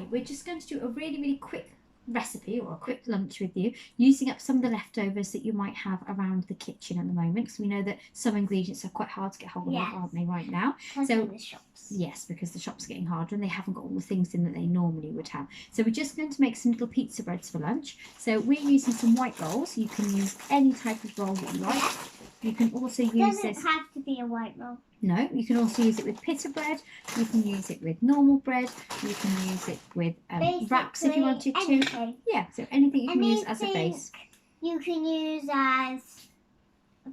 we're just going to do a really quick recipe or a quick lunch with you, using up some of the leftovers that you might have around the kitchen at the moment, because we know that some ingredients are quite hard to get hold of, aren't they, right now? So the shops. Yes, because the shops are getting harder and they haven't got all the things in that they normally would have. So we're just going to make some little pizza breads for lunch. So we're using some white rolls. You can use any type of roll that you like. You can also use this. Doesn't have to be a white roll. No, you can also use it with pita bread. You can use it with normal bread. You can use it with wraps if you wanted to. Anything. Yeah, so anything you can use as a base. You can use as a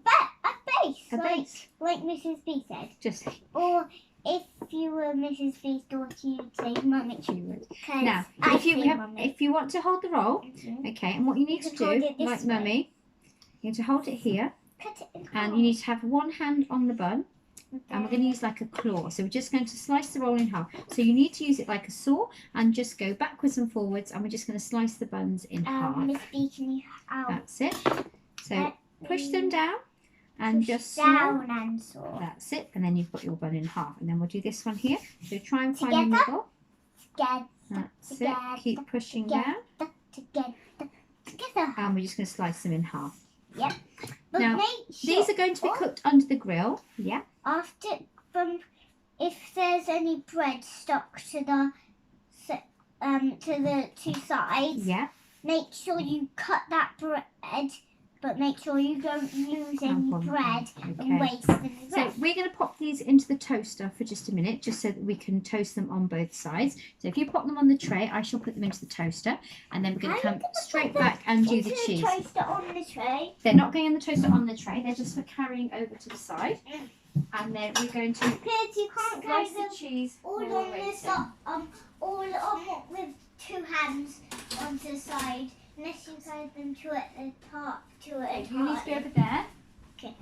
base. A base. Like Mrs. B said. Just. Or if you were Mrs. B's daughter, you'd say mummy. You would. Now, if you want to hold the roll, okay, and what you need to do, like mummy, you need to hold it here. Cut it in half. And you need to have one hand on the bun, and we're going to use like a claw. So we're just going to slice the roll in half. So you need to use it like a saw and just go backwards and forwards, and we're just going to slice the buns in half. Miss B, can you That's it. So push them down and just down and saw. That's it. And then you've got your bun in half. And then we'll do this one here. So try and find the middle. That's it. Keep pushing down. Together. And we're just going to slice them in half. Yep. But now, these are going to be cooked under the grill. Yeah. After, if there's any bread stuck to the two sides, yeah, make sure you cut that bread, but make sure you don't lose any bread and waste any bread. So we're going to pop these into the toaster for just a minute, just so that we can toast them on both sides. So if you pop them on the tray, I shall put them into the toaster, and then we're going to come straight back and do the cheese. Toaster on the tray. They're not going in the toaster on the tray, they're just for carrying over to the side. And then we're going to you can't slice the cheese all on this all on with two hands onto the side, unless you guide them to at the top. You need to be over there. Okay.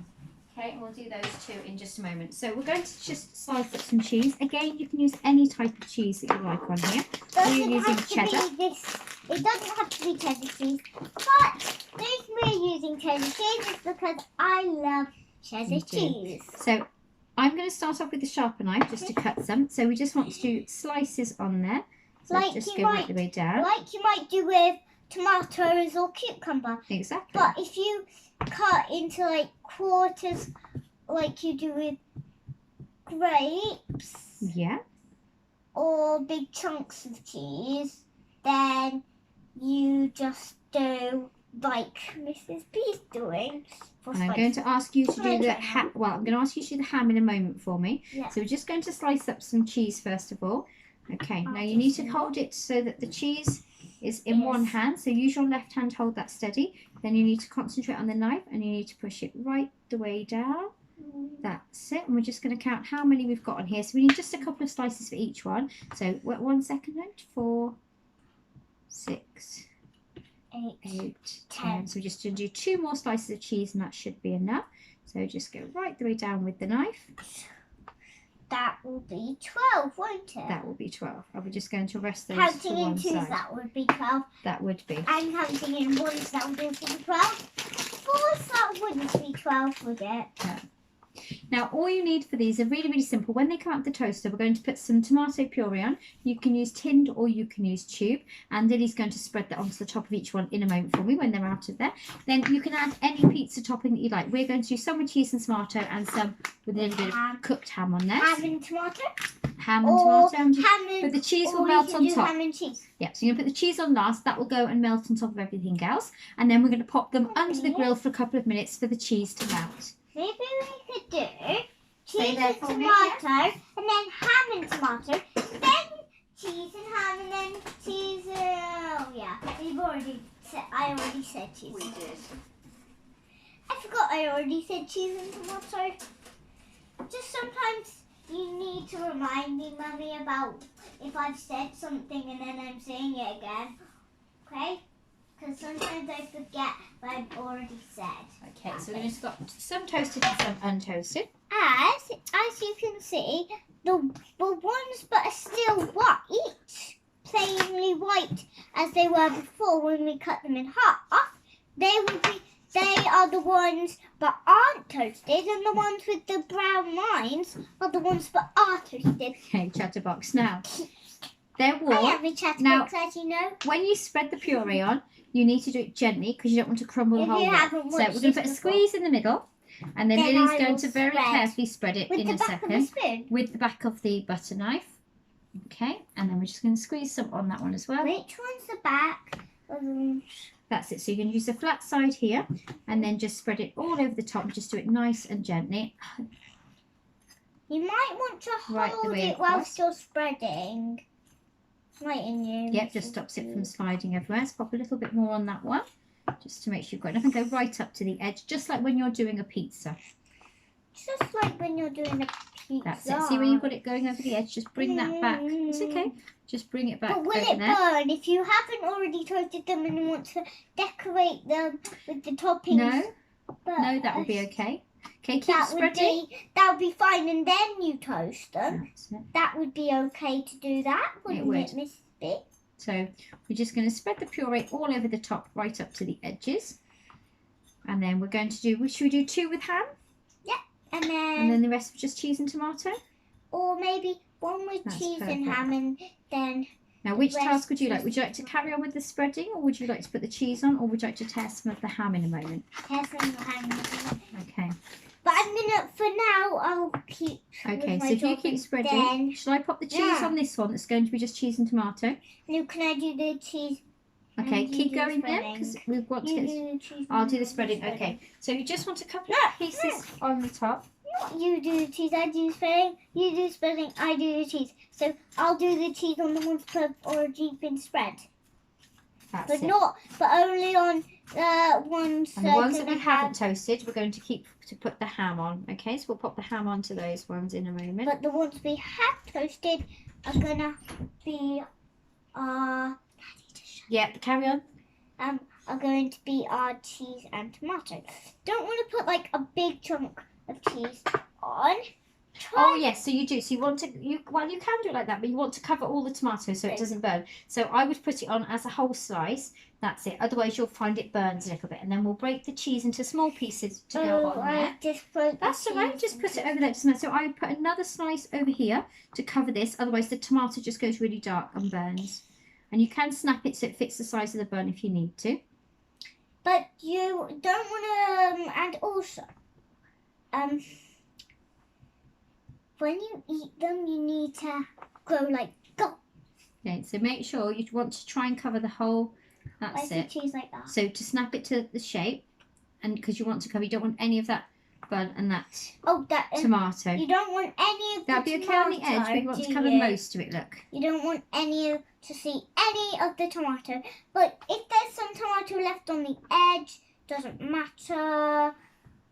Okay, and we'll do those two in just a moment. So we're going to just slice up some cheese. Again, you can use any type of cheese that you like on here. We're using cheddar. It doesn't have to be cheddar cheese, but the reason we're using cheddar cheese is because I love cheddar cheese. So I'm going to start off with the sharper knife just to cut some. So we just want to do slices on there. So like just go right the way down. Like you might do with tomatoes or cucumber. Exactly. But if you cut into like quarters like you do with grapes, yeah, or big chunks of cheese, then you just do like Mrs. B's doing. And I'm going to ask you to do the ham. Well, I'm going to ask you to do the ham in a moment for me. Yeah. So we're just going to slice up some cheese first of all. Okay, now you need to hold it so that the cheese is in one hand. So use your left hand, hold that steady. Then you need to concentrate on the knife and you need to push it right the way down. That's it. And we're just going to count how many we've got on here. So we need just a couple of slices for each one. So 1 second, 4, 6, 8, 10. So we're just going to do 2 more slices of cheese and that should be enough. So just go right the way down with the knife. That will be 12, won't it? That will be 12. Are we just going to rest those counting to one in twos, side? that would be 12. That would be. And counting in ones, that would be 12. Fours, that wouldn't be 12, would it? No. Now, all you need for these are really simple. When they come out of the toaster, we're going to put some tomato puree on. You can use tinned or you can use tube. And Lily's going to spread that onto the top of each one in a moment for me when they're out of there. Then you can add any pizza topping that you like. We're going to do some with cheese and tomato and some with a little bit of cooked ham on there. Ham and tomato? Ham and tomato. But the cheese will melt on top. Ham and cheese. Yeah, so you're going to put the cheese on last. That will go and melt on top of everything else. And then we're going to pop them under the grill for a couple of minutes for the cheese to melt. Maybe we could do cheese and tomato, and then ham and tomato, then cheese and ham, and then cheese. Oh yeah, I already said cheese. We did. I forgot I already said cheese and tomato. Just sometimes you need to remind me, Mummy, about if I've said something and then I'm saying it again. Okay? Because sometimes I forget what I've already said. Okay, so we're just got some toasted and some untoasted. As you can see, the ones that are still white, plainly white, as they were before when we cut them in half, they are the ones that aren't toasted, and the ones with the brown lines are the ones that are toasted. Okay, chatterbox. Now, They're warm. I have a chatterbox, Now, as you know. when you spread the puree on, you need to do it gently because you don't want to crumble the If whole you way. haven't So we're watched going to this put a before. squeeze in the middle, and then Then Lily's I going will to very spread carefully spread it with in the a back of the second spoon. with the back of the butter knife. Okay, and then we're just going to squeeze some on that one as well. Which one's the back? That's it. So you're going to use the flat side here, and then just spread it all over the top. Just do it nice and gently. You might want to Right the hold way it across. whilst you're spreading. Right in you. Yep, just stops it from sliding everywhere. So pop a little bit more on that one, just to make sure you've got enough, and go right up to the edge, just like when you're doing a pizza. Just like when you're doing a pizza. That's it. See when you've got it going over the edge, just bring that back. It's okay. Just bring it back But will over it there. burn if you haven't already toasted them and you want to decorate them with the toppings? No, that will be okay. Okay, keep That spreading. that would be fine, and then you toast them. That's it. That would be okay to do that, wouldn't would. it, Miss B? So we're just going to spread the puree all over the top, right up to the edges. And then we're going to do, should we do 2 with ham? And And then the rest with just cheese and tomato? or maybe one with That's cheese and perfect. ham, and then Now, which rest task would you like? just- Would you like to carry on with the spreading, or would you like to put the cheese on, or would you like to tear some of the ham in a moment? have some ham. Okay. But for now, I'll keep. Okay, with so my if you job, keep and spreading, then- shall I pop the cheese Yeah. on this one that's going to be just cheese and tomato? Now, can I do the cheese? Okay, And you keep do the going then, spreading. because we've got to You get... do the cheese. I'll and do the you spreading. Okay, so you just want a couple No, of pieces on the top. You do the cheese, I do the spreading. You do the spreading, I do the cheese. So I'll do the cheese on the ones that have already been spread, That's but it. but only on ones. And the ones that gonna we haven't toasted, we're going to keep to put the ham on. Okay, so we'll pop the ham onto those ones in a moment. But the ones we have toasted are gonna be Yeah, carry on. are going to be our cheese and tomato. Don't want to put like a big chunk of cheese on. Oh yes, so you do. So you want to, you can do it like that, but you want to cover all the tomatoes so it doesn't burn. So I would put it on as a whole slice. That's it. Otherwise you'll find it burns a little bit, and then we'll break the cheese into small pieces to go on there. I just put That's all right. Just put it over there. So I would put another slice over here to cover this. Otherwise the tomato just goes really dark and burns. And you can snap it so it fits the size of the bun if you need to. But you don't want to, and also, when you eat them, you need to go like, go. Okay, so make sure you want to try and cover the whole, that's Like the it. cheese like that. So to snap it to the shape, and because you want to cover, you don't want any of that bun and that Oh, that. tomato. You don't want any of That'll the be okay on the edge, but you want to cover most of it, look. You don't want to see any of the tomato. But if there's some tomato left on the edge, doesn't matter.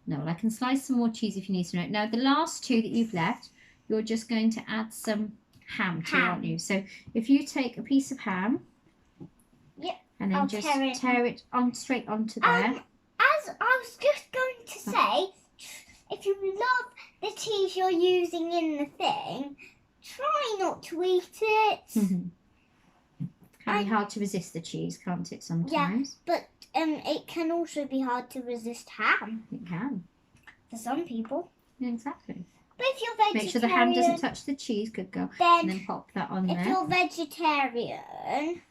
No, well, I can slice some more cheese if you need some. Now the last 2 that you've left, you're just going to add some ham to, aren't you? So if you take a piece of ham, Yep, and then I'll just tear it on straight onto there. As I was just going to say, if you love the cheese you're using in the thing, try not to eat it. Can be hard to resist the cheese, can't it, sometimes? But it can also be hard to resist ham It can. for some people. Yeah, exactly. But if you're vegetarian, Make sure the ham doesn't touch the cheese, good girl. And then then pop that on if there. you're vegetarian,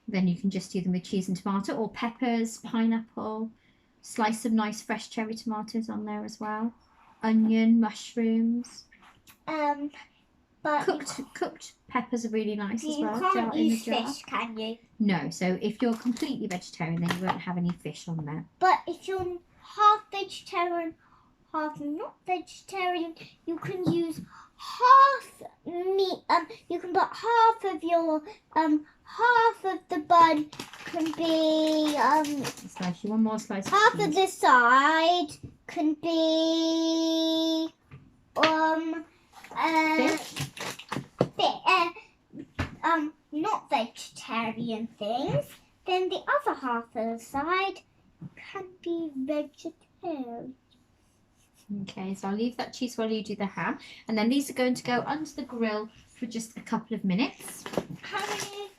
Then you can just do them with cheese and tomato, or peppers, pineapple. Slice some nice fresh cherry tomatoes on there as well. Onion, mushrooms. but Cooked peppers are really nice as you well. can't jar in the use jar. fish, can you? No, so if you're completely vegetarian, then you won't have any fish on there. But if you're half vegetarian, half not vegetarian, you can use half meat. You can put half of your half of the bun can be Slice you one more slice. half of of cheese. the side can be Fish? not vegetarian things. Then the other half of the side can be vegetarian. Okay, so I'll leave that cheese while you do the ham, and then these are going to go under the grill for just a couple of minutes. How many?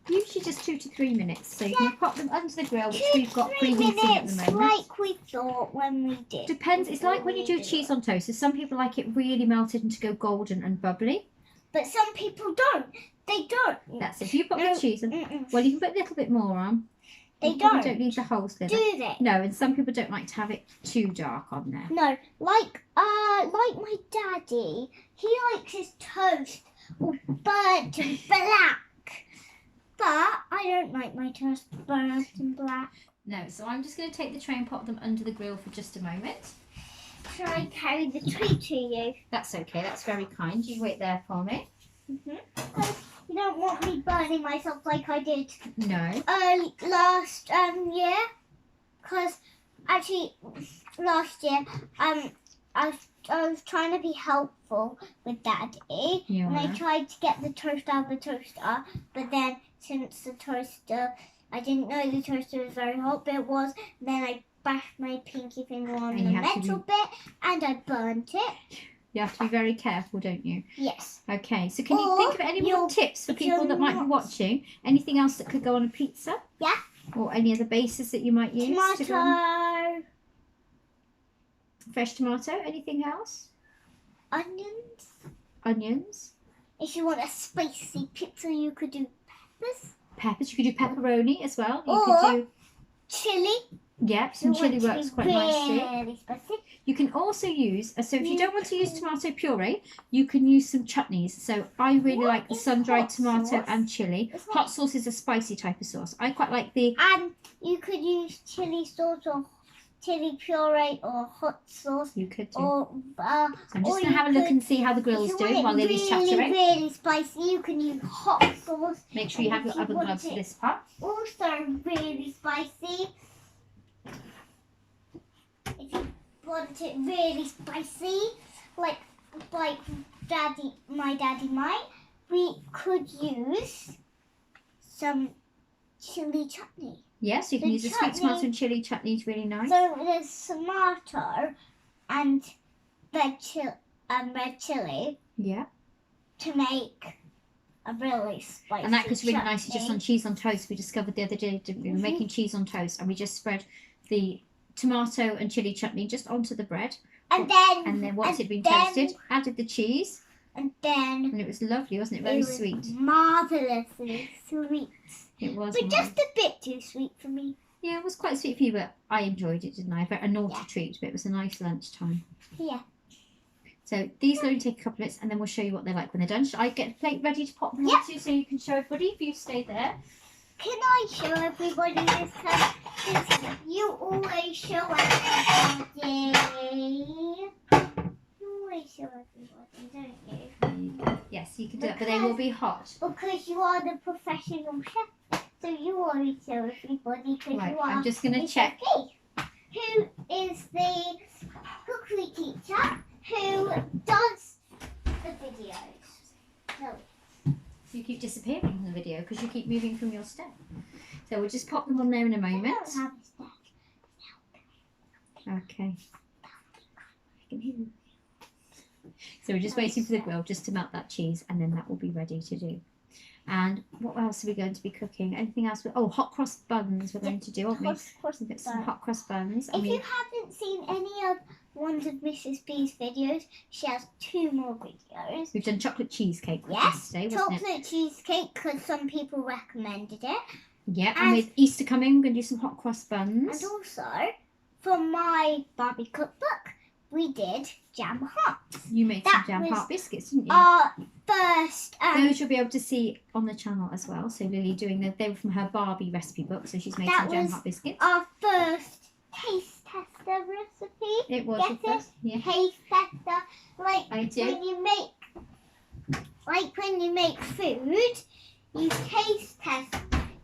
Usually just 2 to 3 minutes. So you can pop them under the grill, which 2 we've got 3 preheating at the minutes, moment. like we thought when we did. Depends. It's like when you do Before we cheese did on toast. So some people like it really melted and to go golden and bubbly. But some people don't. They don't. That's it. You put the cheese on. Well, you can put a little bit more on. They You don't need the whole sliver. Do they? No, and some people don't like to have it too dark on there. No, like my daddy, he likes his toast all burnt and black. But I don't like my toast burnt and black. No, so I'm just going to take the tray and pop them under the grill for just a moment. Shall I carry the tray to you? That's okay, that's very kind. You wait there for me. Because you don't want me burning myself like I did No. last year. Because actually last year I was trying to be helpful with Daddy, Yeah. and I tried to get the toast out of the toaster, but then since the toaster, I didn't know the toaster was very hot, but it was. Then I bashed my pinky finger on the metal bit, and I burnt it. You have to be very careful, don't you? Yes. Okay, so can you think of any more tips for people that might be watching? Anything else that could go on a pizza? Yeah. Or any other bases that you might use? To go on? Tomato. Fresh tomato. Anything else? Onions. Onions. If you want a spicy pizza, you could do peppers. Peppers. You could do pepperoni as well. You Or could do chili. yeah, some chili works quite nicely. Really spicy. You can also use, so if you don't want to use tomato puree, you can use some chutneys. So I really like the sun-dried tomato sauce? and chili. Hot sauce is a spicy type of sauce. I quite like the... And you could use chili sauce or chili puree or hot sauce. You could do. Or, So I'm just going to have a look and see how the grill's doing while Lily's chattering. Really spicy, you can use hot sauce. Make sure you have your oven gloves for this part. Also really spicy. If you want it really spicy, like my daddy might, we could use some chili chutney. Yes, you can use a sweet tomato and chili chutney. It's really nice. So there's tomato and red chili. Yeah. To make a really spicy And that goes really chutney. nicely just on cheese on toast. We discovered the other day, didn't we? We were making cheese on toast and we just spread the tomato and chili chutney just onto the bread. And then once it'd been toasted, added the cheese. And it was lovely, wasn't it? Very sweet. Marvellously sweet. It was. But just a bit too sweet for me. Yeah, it was quite sweet for you, but I enjoyed it, didn't I? A naughty treat, but it was a nice lunchtime. Yeah. So these will only take a couple of minutes and then we'll show you what they're like when they're done. Should I get the plate ready to pop them onto so you can show everybody if you stay there? Can I show everybody this time? You always show everybody. You always show everybody, don't you? Yes, you can do it, but they will be hot. Because you are the professional chef. So you always show everybody because Right, you are. I'm just going to check. Who is the cookery teacher who does the videos? So you keep disappearing from the video because you keep moving from your step. So we'll just pop them on there in a moment. I don't have a step. Okay. I can hear you. So we're just waiting for the grill just to melt that cheese and then that will be ready to do. And what else are we going to be cooking? Anything else? Oh, hot cross buns we're going to do, aren't we? We've got some hot cross buns. If you haven't seen any of one of Mrs. B's videos, she has 2 more videos. We've done chocolate cheesecake yesterday, wasn't it? Chocolate cheesecake because some people recommended it. Yeah, and with Easter coming, we're going to do some hot cross buns. And also, for my Barbie cookbook, we did jam hearts. You made some jam heart biscuits, didn't you? Our first. Those you'll be able to see on the channel as well. So Lily doing they were from her Barbie recipe book, so she's made some jam heart biscuits. Our first taste tester recipe. It was your first, yeah. Taste tester, like I do. when you make food, you taste test.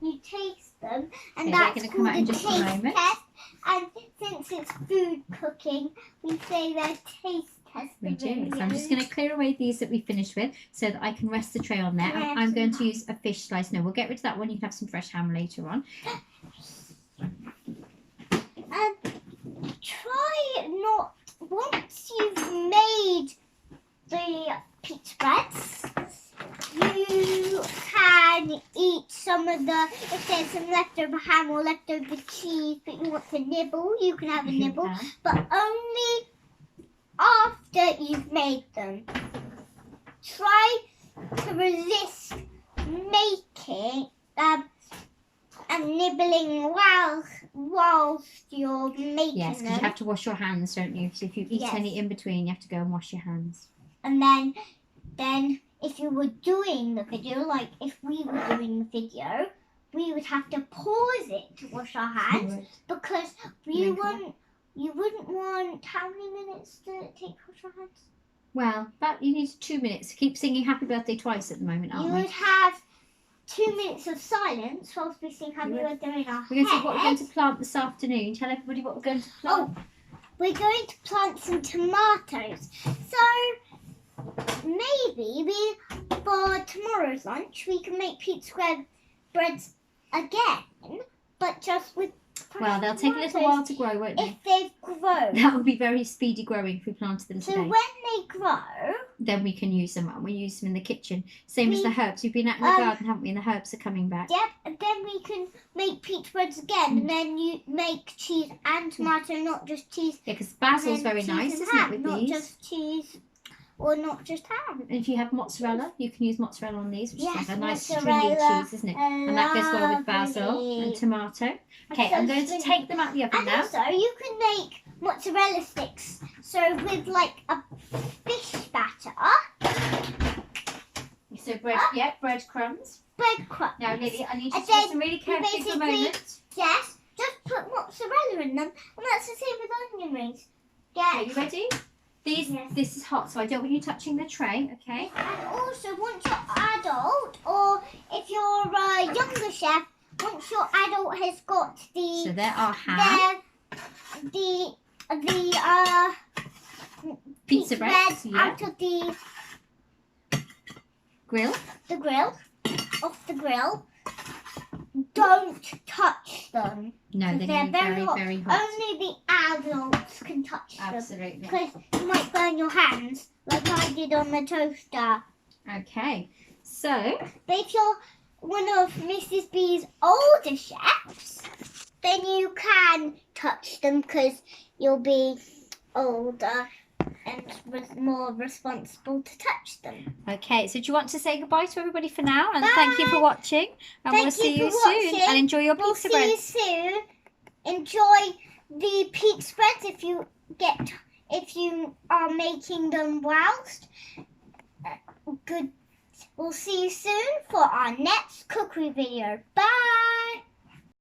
You taste them, and that's come out in called a just a taste moment. test. And since it's food cooking, we say they're taste test. We do. So I'm just going to clear away these that we finished with so that I can rest the tray on there. And I'm going to use a fish slice. No, we'll get rid of that one. You can have some fresh ham later on. And try not, once you've made the pizza breads, you can eat some of the, if there's some leftover ham or leftover cheese that you want to nibble, you can have a nibble, but only after you've made them. Try to resist making and nibbling whilst you're making Yes, because you have to wash your hands, don't you? So if you eat any in between, you have to go and wash your hands. And then if you were doing the video, like if we were doing the video, we would have to pause it to wash our hands because you wouldn't want how many minutes to take to wash your hands? Well, you need 2 minutes. Keep singing Happy Birthday twice at the moment, aren't we? You would have 2 minutes of silence whilst we sing Happy Birthday in our We're going to see what we're going to plant this afternoon. Tell everybody what we're going to plant. Oh, we're going to plant some tomatoes. So maybe for tomorrow's lunch we can make pizza breads again, but just with well, they'll take a little while to grow, won't they? If they've grown. That will be very speedy growing if we planted them today. So when they grow, then we can use them, and we use them in the kitchen. Same as the herbs. We've been out in the garden, haven't we? And the herbs are coming back. Yep, and then we can make pizza breads again, and then you make cheese and tomato, not just cheese. Yeah, because basil's very nice, isn't it, with not these? Not just cheese. Or not just ham. And if you have mozzarella, you can use mozzarella on these, which is like a nice stringy mozzarella, cheese, isn't it? And that goes well with basil and tomato. Okay, I'm going to take them out the oven now. And also, you can make mozzarella sticks. So with like a fish batter. So breadcrumbs. Breadcrumbs. Now, Lily, I need you to listen really carefully for a moment. Yes, just put mozzarella in them, and that's the same with onion rings. Okay, you ready? This is hot, so I don't want you touching the tray, okay? And also, once you're adult, or if you're a younger chef, once your adult has got the... So there are ham. The pizza breads out of the grill. Off the grill. Don't touch them. No, they're very, very hot. Only the adults can touch them. Absolutely. Because you might burn your hands, like I did on the toaster. Okay, so... But if you're one of Mrs. B's older chefs, then you can touch them because you'll be older and more responsible to touch them. Okay, so do you want to say goodbye to everybody for now? And Bye. Thank you for watching. And we'll see you soon. And enjoy your pizza breads. We'll see you soon. Enjoy the pizza breads if you are making them whilst. Good. We'll see you soon for our next cookery video. Bye.